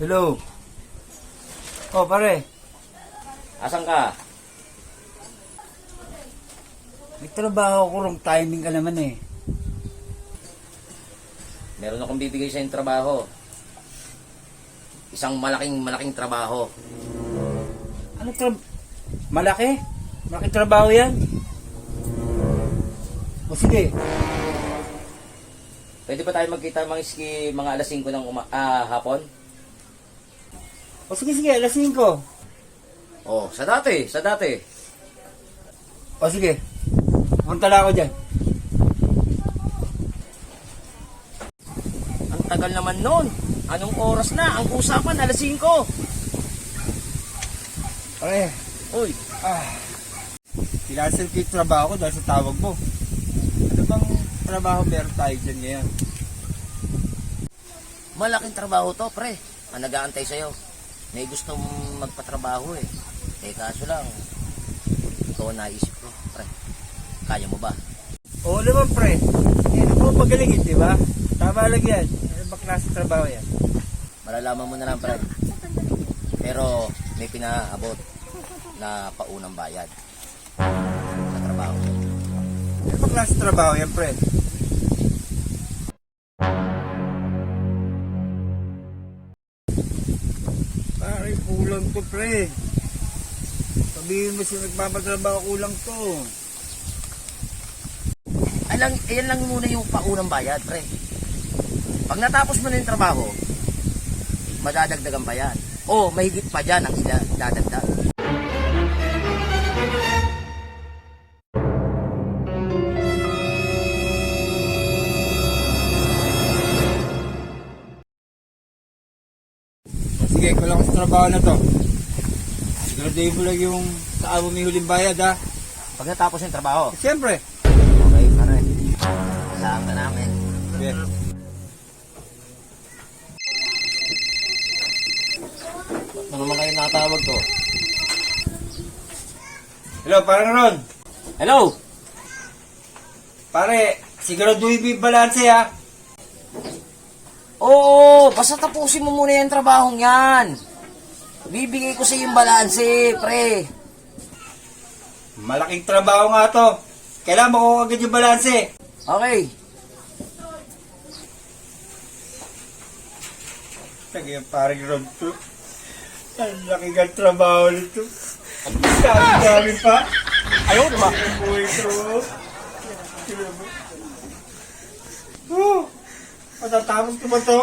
Hello. Oh, pare. Asan ka? May trabaho ko, wrong timing ka naman eh. Meron akong bibigay sa yung trabaho. Isang malaking trabaho. Ano malaki? Malaking trabaho yan? O sige. Pwede ba tayo magkita mga alas 5 ng hapon? O sige, alas 5. Oh, sa dati. O sige. Punta lang ako dyan. Ang tagal naman nun. Anong oras na? Ang usapan, alas 5. Pare. Uy, Kinansel ko yung trabaho ko dahil sa tawag mo. Ano bang trabaho meron tayo dyan ngayon? malaking trabaho to, pre. Ang nag-aantay sa'yo. May gustong magpatrabaho eh. Kaso lang, ikaw ang naisip ko, pre. Kaya mo ba? Oo naman, pre. Ako magaling di ba? Tama lang yan. Ano ba klase trabaho yan? Malalaman mo na lang, pre. Pero may pinaabot na paunang bayad sa trabaho. Ano ba klase trabaho yan, pre? Pare, kulang to, pre. Sabihin mo siya nagpapatrabaho, kulang to. Ayan lang muna yung paunang bayad, pre. Pag natapos mo na yung trabaho, madadagdagan pa yan. O, mahigit pa dyan ang idadagdag. Sige, kulang ko sa trabaho na to. Siguraduhin mo lang yung sa abo may huling bayad, ha? Pag natapos yung trabaho, Siyempre. okay, pare. Saan ka namin? Sige. Ano naman kayo natawag to? Hello, parang Ron. Hello! Pare, siguraduhin mo yung balanse, ha? Oo, basta tapusin mo muna yung trabahong yan. Bibigay ko sa yung balanse, pre. Malaking trabaho nga to. Kailangan makuha agad yung balanse. Okay. Tagay parang Ron to. Ang laking ang trabaho nito. Dami pa. Ayaw, diba? Uy, bro. Matatapos ko ba to?